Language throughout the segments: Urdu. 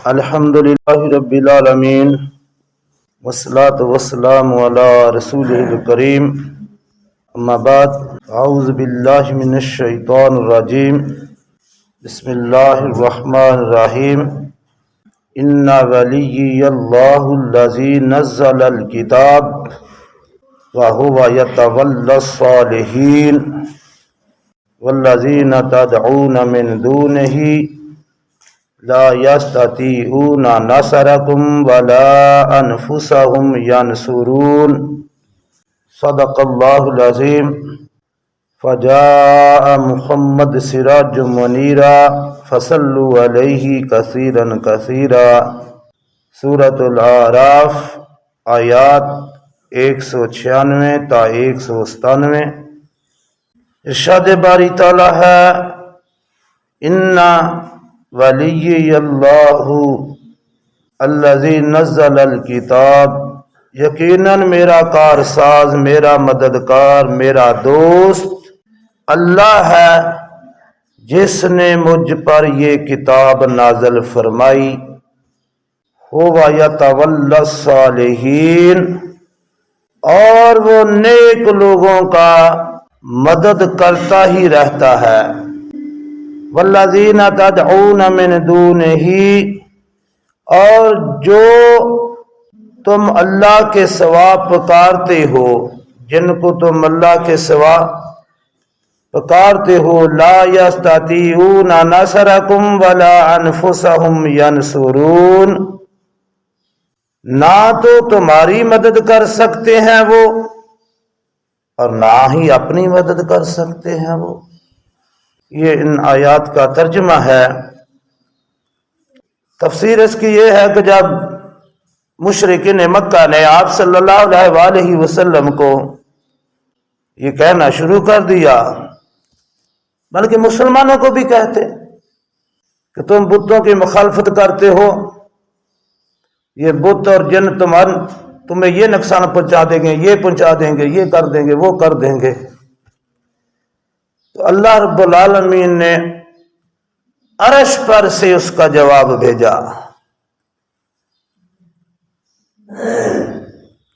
الحمد للہ رب العالمین والصلاة والسلام علی رسولہ الکریم اما بعد اعوذ باللہ من الشیطان الرجیم بسم اللہ الرحمن الرحیم ان ولی اللہ الذی نزل الکتاب وهو یتولی الصالحین والذین تدعون من دونہ لا یستطیعون نصرکم ولا انفسهم ینصرون صدق اللہ العظیم فجاء محمد سراج منیرا فصلوا علیہ کثیرا کثیرا سورۃ الاعراف آیات 196 تا 197۔ ارشاد باری تعالی ہے ان ولی اللہ الذی نزل الکتاب، یقیناً میرا کارساز، میرا مددگار، میرا دوست اللہ ہے جس نے مجھ پر یہ کتاب نازل فرمائی۔ ہوا یتولی الصالحین، اور وہ نیک لوگوں کا مدد کرتا ہی رہتا ہے۔ والذین تدعون من دونہ، اور جو تم اللہ کے سوا پکارتے ہو، جن کو تم اللہ کے سوا پکارتے ہو، لا یستطیعون نصرکم ولا انفسهم ینصرون، نہ تو تمہاری مدد کر سکتے ہیں وہ اور نہ ہی اپنی مدد کر سکتے ہیں وہ۔ یہ ان آیات کا ترجمہ ہے۔ تفسیر اس کی یہ ہے کہ جب مشرکین مکہ نے آپ صلی اللہ علیہ وآلہ وسلم کو یہ کہنا شروع کر دیا، بلکہ مسلمانوں کو بھی کہتے کہ تم بتوں کی مخالفت کرتے ہو، یہ بت اور جن تمہیں یہ نقصان پہنچا دیں گے، یہ پہنچا دیں گے، یہ کر دیں گے، وہ کر دیں گے۔ تو اللہ رب العالمین نے عرش پر سے اس کا جواب بھیجا،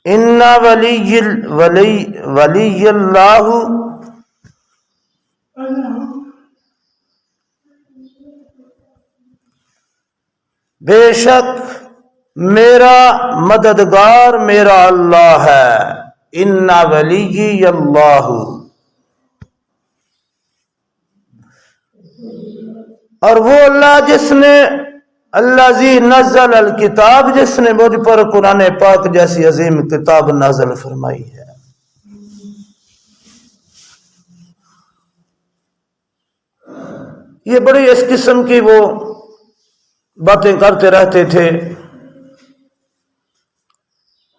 ان ولی اللہ، بے شک میرا مددگار میرا اللہ ہے۔ ان ولی اللہ، اور وہ اللہ جس نے الذی نزل الکتاب، جس نے مجھ پر قرآن پاک جیسی عظیم کتاب نازل فرمائی ہے۔ یہ بڑی اس قسم کی وہ باتیں کرتے رہتے تھے۔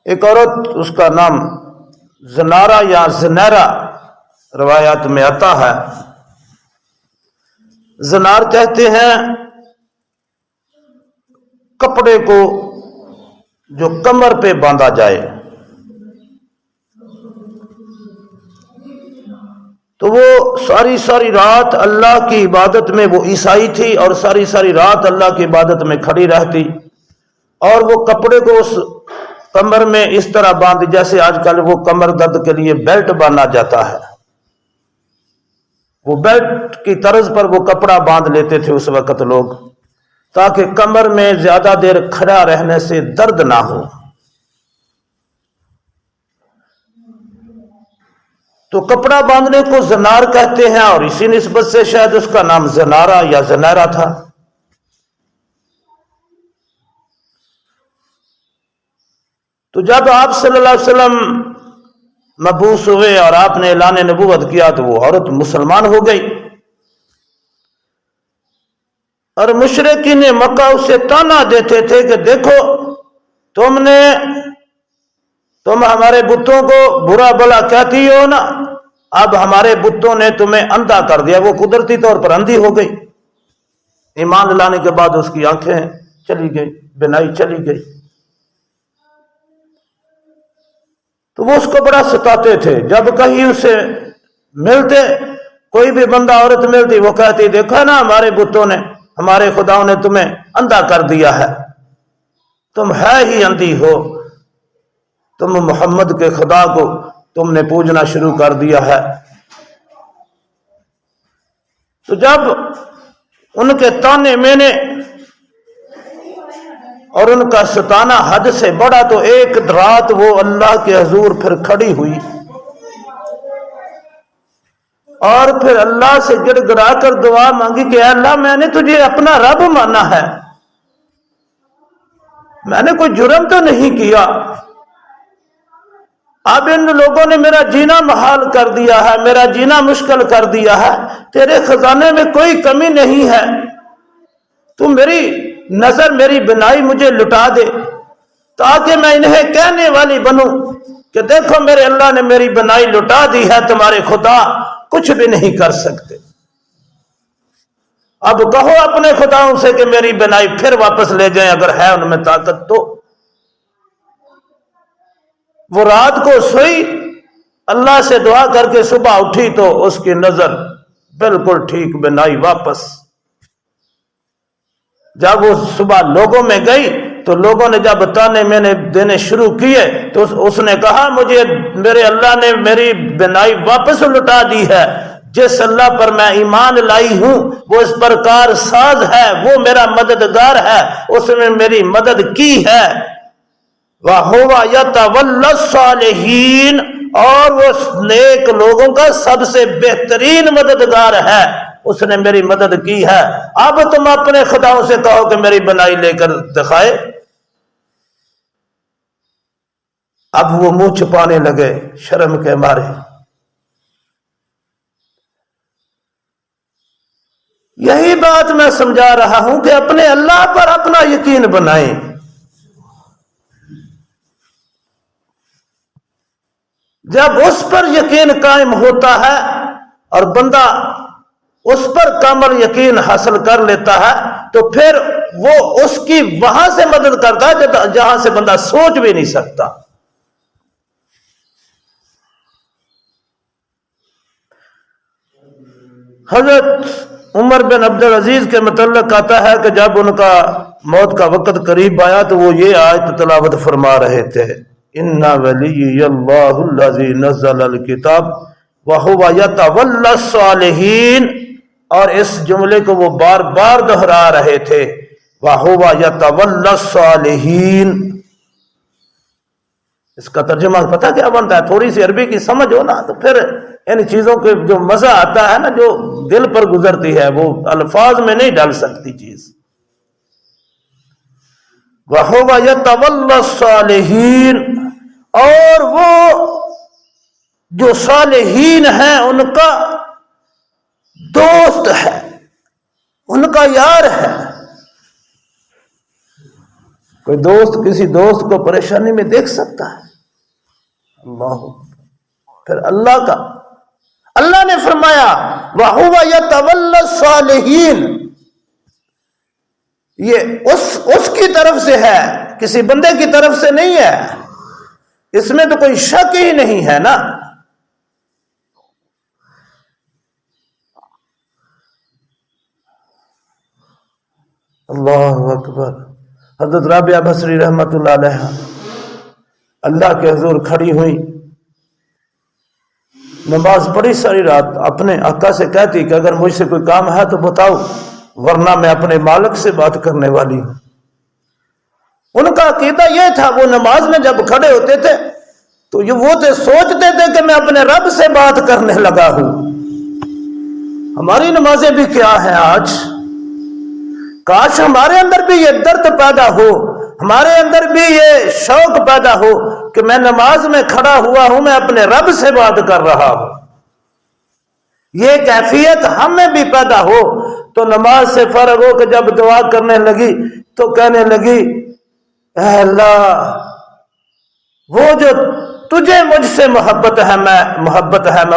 ایک عورت، اس کا نام زنارہ یا زنیرہ روایات میں آتا ہے، زنار کہتے ہیں کپڑے کو جو کمر پہ باندھا جائے، تو وہ ساری رات اللہ کی عبادت میں، وہ عیسائی تھی اور ساری رات اللہ کی عبادت میں کھڑی رہتی، اور وہ کپڑے کو اس کمر میں اس طرح باندھ، جیسے آج کل وہ کمر درد کے لیے بیلٹ باندھا جاتا ہے، وہ بیلٹ کی طرز پر وہ کپڑا باندھ لیتے تھے اس وقت لوگ، تاکہ کمر میں زیادہ دیر کھڑا رہنے سے درد نہ ہو۔ تو کپڑا باندھنے کو زنار کہتے ہیں، اور اسی نسبت سے شاید اس کا نام زنارہ یا زنیرہ تھا۔ تو جب آپ صلی اللہ علیہ وسلم مبعوث ہوئے اور آپ نے اعلان نبوت کیا، تو وہ عورت مسلمان ہو گئی، اور مشرکین مکہ اسے تانا دیتے تھے کہ دیکھو تم ہمارے بتوں کو برا بلا کہتی ہو نا، اب ہمارے بتوں نے تمہیں اندھا کر دیا۔ وہ قدرتی طور پر اندھی ہو گئی، ایمان لانے کے بعد اس کی آنکھیں چلی گئی، بینائی چلی گئی۔ تو وہ اس کو بڑا ستاتے تھے۔ جب کہیں اسے ملتے، کوئی بھی بندہ عورت ملتی، وہ کہتی دیکھا نا ہمارے بتوں نے ہمارے خداؤں نے تمہیں اندھا کر دیا ہے، تم ہے ہی اندھی ہو، تم محمد کے خدا کو تم نے پوجنا شروع کر دیا ہے۔ تو جب ان کے تانے مینے اور ان کا ستانا حد سے بڑھا تو ایک رات وہ اللہ کے حضور پھر کھڑی ہوئی اور پھر اللہ سے گڑ گڑا کر دعا مانگی کہ اے اللہ میں نے تجھے اپنا رب مانا ہے، میں نے کوئی جرم تو نہیں کیا، اب ان لوگوں نے میرا جینا محال کر دیا ہے، میرا جینا مشکل کر دیا ہے، تیرے خزانے میں کوئی کمی نہیں ہے، تو میری نظر میری بنائی مجھے لٹا دے تاکہ میں انہیں کہنے والی بنوں کہ دیکھو میرے اللہ نے میری بنائی لٹا دی ہے، تمہارے خدا کچھ بھی نہیں کر سکتے۔ اب کہو اپنے خداؤں سے کہ میری بنائی پھر واپس لے جائیں اگر ہے ان میں طاقت تو۔ وہ رات کو سوئی، اللہ سے دعا کر کے صبح اٹھی تو اس کی نظر بالکل ٹھیک، بنائی واپس۔ جب وہ صبح لوگوں میں گئی تو لوگوں نے جب تانے میں نے دینے شروع کیے تو اس نے کہا مجھے میرے اللہ نے میری بنائی واپس لٹا دی ہے، جس اللہ پر میں ایمان لائی ہوں وہ اس پر کار ساز ہے، وہ میرا مددگار ہے، اس نے میری مدد کی ہے۔ وَهُوَ يَتَوَلَّى الصَّالِحِينَ، اور وہ نیک لوگوں کا سب سے بہترین مددگار ہے، اس نے میری مدد کی ہے۔ اب تم اپنے خداؤں سے کہو کہ میری بنائی لے کر دکھائے۔ اب وہ منہ چھپانے لگے شرم کے مارے۔ یہی بات میں سمجھا رہا ہوں کہ اپنے اللہ پر اپنا یقین بنائیں۔ جب اس پر یقین قائم ہوتا ہے اور بندہ اس پر کامل یقین حاصل کر لیتا ہے تو پھر وہ اس کی وہاں سے مدد کرتا ہے جہاں سے بندہ سوچ بھی نہیں سکتا۔ حضرت عمر بن عبد العزیز کے متعلق آتا ہے کہ جب ان کا موت کا وقت قریب آیا تو وہ یہ آیت تلاوت فرما رہے تھے، ان ولی اللہ الذی نزل الکتاب وہو یتولی الصالحین، اور اس جملے کو وہ بار بار دہرا رہے تھے، وہو یتولی الصالحین۔ اس کا ترجمہ پتہ کیا بنتا ہے؟ تھوڑی سی عربی کی سمجھ ہو نا تو پھر ان چیزوں کے جو مزہ آتا ہے نا، جو دل پر گزرتی ہے، وہ الفاظ میں نہیں ڈال سکتی چیز۔ وَهُوَ يَتَوَلَّى الصَّالِحِينَ، اور وہ جو صالحین ہیں ان کا دوست ہے، ان کا یار ہے۔ کوئی دوست کسی دوست کو پریشانی میں دیکھ سکتا ہے؟ اللہ، پھر اللہ کا، اللہ نے فرمایا وَهُوَ يَتَوَلَّى الصَّالِحِينَ، یہ اس کی طرف سے ہے، کسی بندے کی طرف سے نہیں ہے، اس میں تو کوئی شک ہی نہیں ہے نا۔ اللہ اکبر۔ حضرت رابعہ بصری رحمت اللہ علیہ اللہ کے حضور کھڑی ہوئی، نماز پڑھی ساری رات، اپنے آقا سے کہتی کہ اگر مجھ سے کوئی کام ہے تو بتاؤ ورنہ میں اپنے مالک سے بات کرنے والی ہوں۔ ان کا عقیدہ یہ تھا، وہ نماز میں جب کھڑے ہوتے تھے تو وہ سوچتے تھے کہ میں اپنے رب سے بات کرنے لگا ہوں۔ ہماری نمازیں بھی کیا ہیں آج؟ کاش ہمارے اندر بھی یہ درد پیدا ہو، ہمارے اندر بھی یہ شوق پیدا ہو کہ میں نماز میں کھڑا ہوا ہوں، میں اپنے رب سے بات کر رہا ہوں۔ یہ کیفیت ہم میں بھی پیدا ہو تو نماز سے فارغ ہو کے جب دعا کرنے لگی تو کہنے لگی اے اللہ، وہ جو تجھے مجھ سے محبت ہے، میں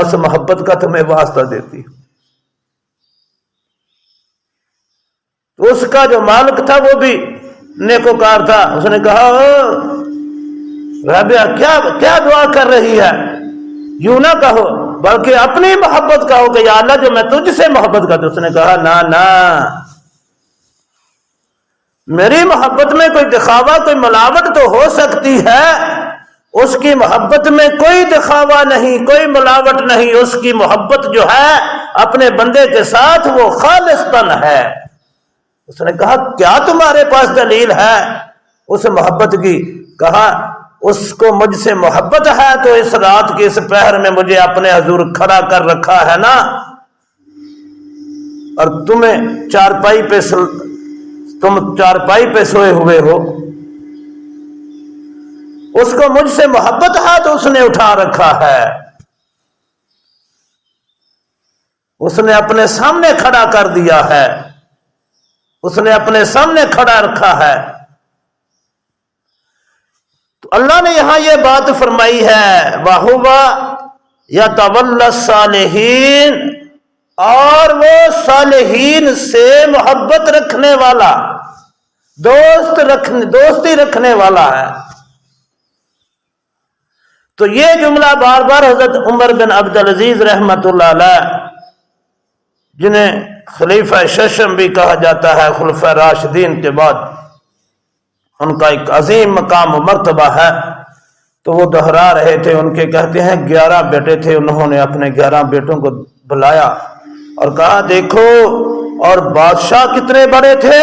اس محبت کا تمہیں واسطہ دیتی ہوں۔ تو اس کا جو مالک تھا وہ بھی نیکوکار تھا، اس نے کہا رابعہ کیا دعا کر رہی ہے؟ یوں نہ کہو بلکہ اپنی محبت کہو کہ یا اللہ جو میں تجھ سے محبت کرتا ہوں۔ اس نے کہا نا، میری محبت میں کوئی دکھاوا، کوئی ملاوٹ تو ہو سکتی ہے، اس کی محبت میں کوئی دکھاوا نہیں، کوئی ملاوٹ نہیں، اس کی محبت جو ہے اپنے بندے کے ساتھ وہ خالصتاً ہے۔ اس نے کہا کیا تمہارے پاس دلیل ہے اس محبت کی؟ کہا اس کو مجھ سے محبت ہے تو اس رات کے اس پہر میں مجھے اپنے حضور کھڑا کر رکھا ہے نا، اور تم چارپائی پہ سوئے ہوئے ہو، اس کو مجھ سے محبت ہے تو اس نے اٹھا رکھا ہے، اس نے اپنے سامنے کھڑا کر دیا ہے، اس نے اپنے سامنے کھڑا رکھا ہے۔ تو اللہ نے یہاں یہ بات فرمائی ہے وَهُوَ يَتَوَلَّى الصَّالِحِينَ، اور وہ صالحین سے محبت رکھنے والا، دوستی رکھنے والا ہے۔ تو یہ جملہ بار بار حضرت عمر بن عبدالعزیز رحمۃ اللہ علیہ، جنہیں خلیفہ ششم بھی کہا جاتا ہے، خلفۂ راشدین کے بعد ان کا ایک عظیم مقام و مرتبہ ہے، تو وہ دہرا رہے تھے۔ ان کے کہتے ہیں 11 بیٹے تھے، انہوں نے اپنے 11 بیٹوں کو بلایا اور کہا دیکھو، اور بادشاہ کتنے بڑے تھے؟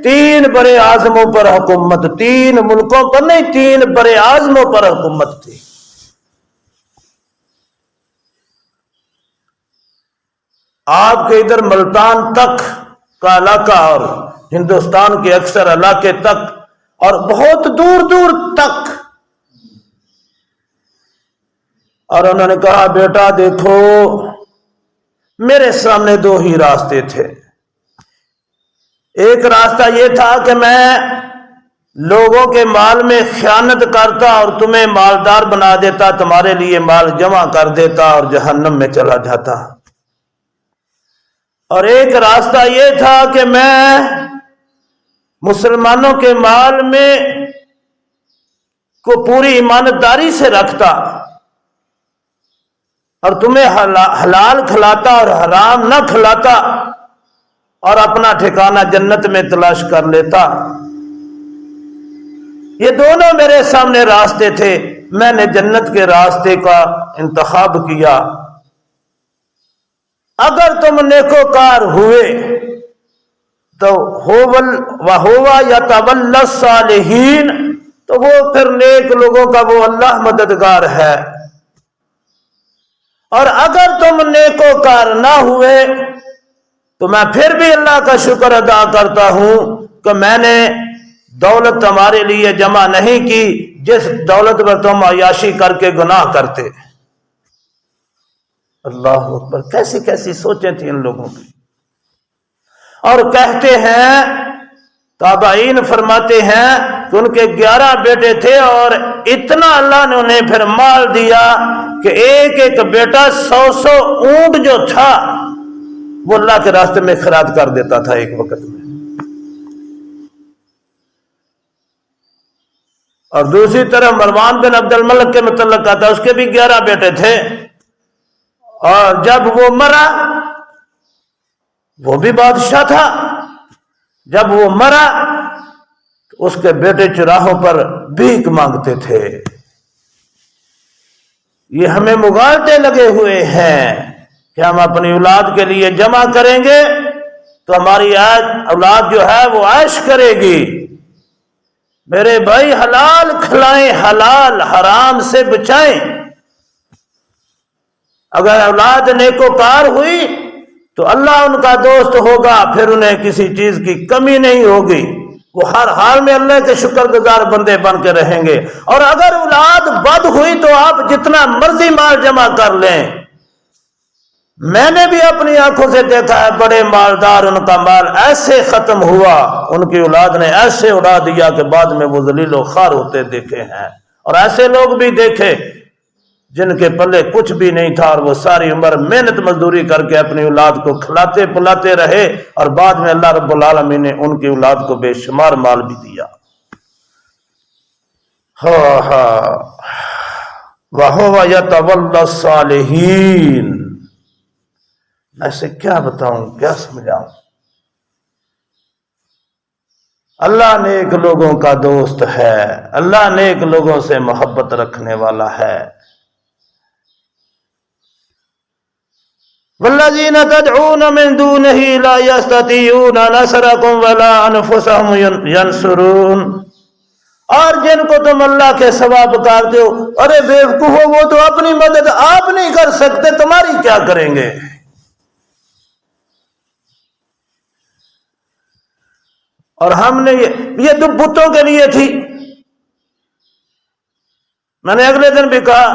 3 بڑے اعظموں پر حکومت، 3 ملکوں پر نہیں، 3 بڑے اعظموں پر حکومت تھی۔ آپ کے ادھر ملتان تک کا علاقہ اور ہندوستان کے اکثر علاقے تک اور بہت دور دور تک۔ اور انہوں نے کہا بیٹا دیکھو، میرے سامنے 2 ہی راستے تھے۔ ایک راستہ یہ تھا کہ میں لوگوں کے مال میں خیانت کرتا اور تمہیں مالدار بنا دیتا، تمہارے لیے مال جمع کر دیتا اور جہنم میں چلا جاتا۔ اور ایک راستہ یہ تھا کہ میں مسلمانوں کے مال میں کو پوری ایمانداری سے رکھتا اور تمہیں حلال کھلاتا اور حرام نہ کھلاتا اور اپنا ٹھکانہ جنت میں تلاش کر لیتا۔ یہ دونوں میرے سامنے راستے تھے، میں نے جنت کے راستے کا انتخاب کیا۔ اگر تم نیکوکار ہوئے تو وَهُوَ يَتَوَلَّى الصَّالِحِينَ، تو وہ پھر نیک لوگوں کا وہ اللہ مددگار ہے۔ اور اگر تم نیکوکار نہ ہوئے تو میں پھر بھی اللہ کا شکر ادا کرتا ہوں کہ میں نے دولت تمہارے لیے جمع نہیں کی جس دولت پر تم عیاشی کر کے گناہ کرتے۔ اللہ اکبر، کیسی کیسی سوچیں تھیں ان لوگوں کی۔ اور کہتے ہیں تابعین فرماتے ہیں کہ ان کے 11 بیٹے تھے اور اتنا اللہ نے انہیں پھر مال دیا کہ ایک ایک بیٹا 100 اونٹ جو تھا وہ اللہ کے راستے میں خراج کر دیتا تھا ایک وقت میں۔ اور دوسری طرف مروان بن عبد الملک کے متعلق آتا ہے، اس کے بھی 11 بیٹے تھے، اور جب وہ مرا، وہ بھی بادشاہ تھا، جب وہ مرا تو اس کے بیٹے چراہوں پر بھیک مانگتے تھے۔ یہ ہمیں مغالطے لگے ہوئے ہیں کہ ہم اپنی اولاد کے لیے جمع کریں گے تو ہماری اولاد جو ہے وہ عیش کرے گی۔ میرے بھائی حلال کھلائیں، حلال حرام سے بچائیں۔ اگر اولاد نیکوکار ہوئی تو اللہ ان کا دوست ہوگا، پھر انہیں کسی چیز کی کمی نہیں ہوگی، وہ ہر حال میں اللہ کے شکر گزار بندے بن کے رہیں گے۔ اور اگر اولاد بد ہوئی تو آپ جتنا مرضی مال جمع کر لیں۔ میں نے بھی اپنی آنکھوں سے دیکھا ہے، بڑے مالدار، ان کا مال ایسے ختم ہوا، ان کی اولاد نے ایسے اڑا دیا کہ بعد میں وہ ذلیل و خوار ہوتے دیکھے ہیں۔ اور ایسے لوگ بھی دیکھے جن کے پلے کچھ بھی نہیں تھا اور وہ ساری عمر محنت مزدوری کر کے اپنی اولاد کو کھلاتے پلاتے رہے، اور بعد میں اللہ رب العالمین نے ان کی اولاد کو بے شمار مال بھی دیا۔ وَهُوَ يَتَوَلَّى الصَّالِحِينَ۔ میں سے کیا بتاؤں، کیا سمجھاؤں؟ اللہ نیک لوگوں کا دوست ہے، اللہ نیک لوگوں سے محبت رکھنے والا ہے۔ والذین تدعون من دونه لا یستطیعون نصرکم ولا انفسهم ینصرون، اور جن کو تم اللہ کے سوا پکارتے ہو، ارے بیوقوفو، وہ تو اپنی مدد آپ نہیں کر سکتے، تمہاری کیا کریں گے؟ اور ہم نے یہ تو بتوں کے لیے تھی۔ میں نے اگلے دن بھی کہا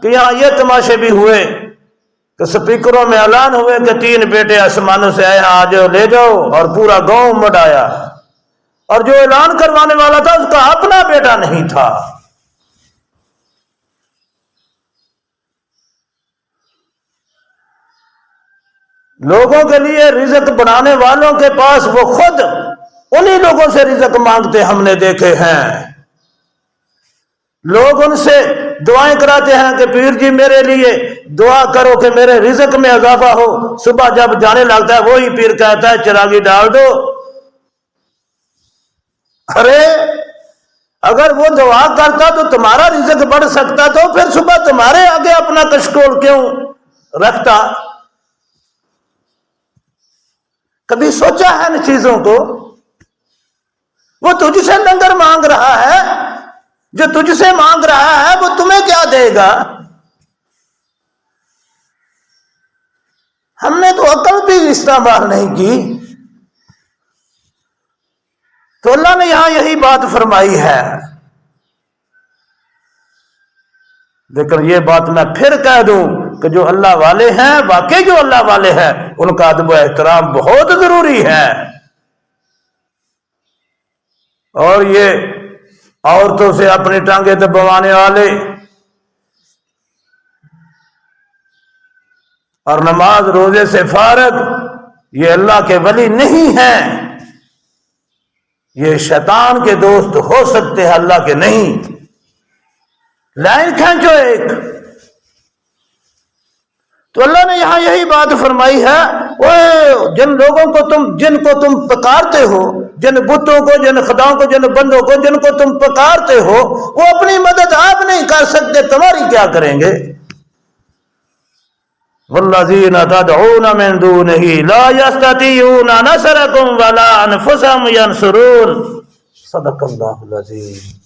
کہ یہاں یہ تماشے بھی ہوئے کہ سپیکروں میں اعلان ہوئے کہ 3 بیٹے آسمانوں سے آئے، آ جاؤ لے جاؤ، اور پورا گاؤں مڈ آیا، اور جو اعلان کروانے والا تھا اس کا اپنا بیٹا نہیں تھا۔ لوگوں کے لیے رزق بنانے والوں کے پاس وہ خود انہی لوگوں سے رزق مانگتے ہم نے دیکھے ہیں۔ لوگ ان سے دعائیں کراتے ہیں کہ پیر جی میرے لیے دعا کرو کہ میرے رزق میں اضافہ ہو، صبح جب جانے لگتا ہے وہی پیر کہتا ہے چراغی ڈال دو۔ ارے اگر وہ دعا کرتا تو تمہارا رزق بڑھ سکتا، تو پھر صبح تمہارے آگے اپنا کشکول کیوں رکھتا؟ کبھی سوچا ہے ان چیزوں کو؟ وہ تجھ سے لنگر مانگ رہا ہے، جو تجھ سے مانگ رہا ہے وہ تمہیں کیا دے گا؟ ہم نے تو عقل بھی استعمال نہیں کی۔ تو اللہ نے یہاں یہی بات فرمائی ہے۔ لیکن یہ بات میں پھر کہہ دوں کہ جو اللہ والے ہیں، واقعی جو اللہ والے ہیں، ان کا ادب و احترام بہت ضروری ہے۔ اور یہ عورتوں سے اپنی ٹانگیں دبوانے والے اور نماز روزے سے فارغ، یہ اللہ کے ولی نہیں ہیں، یہ شیطان کے دوست ہو سکتے ہیں، اللہ کے نہیں۔ لائن کھینچو ایک۔ تو اللہ نے یہاں یہی بات فرمائی ہے، وہ جن کو تم پکارتے ہو، جن بتوں کو، جن خداؤں کو، جن بندوں کو جن کو تم پکارتے ہو، وہ اپنی مدد آپ نہیں کر سکتے، تمہاری کیا کریں گے؟ والذین تدعون من دونہ لا یستطیعون نصرکم ولا انفسهم ینصرون۔ صدق اللہ العظیم۔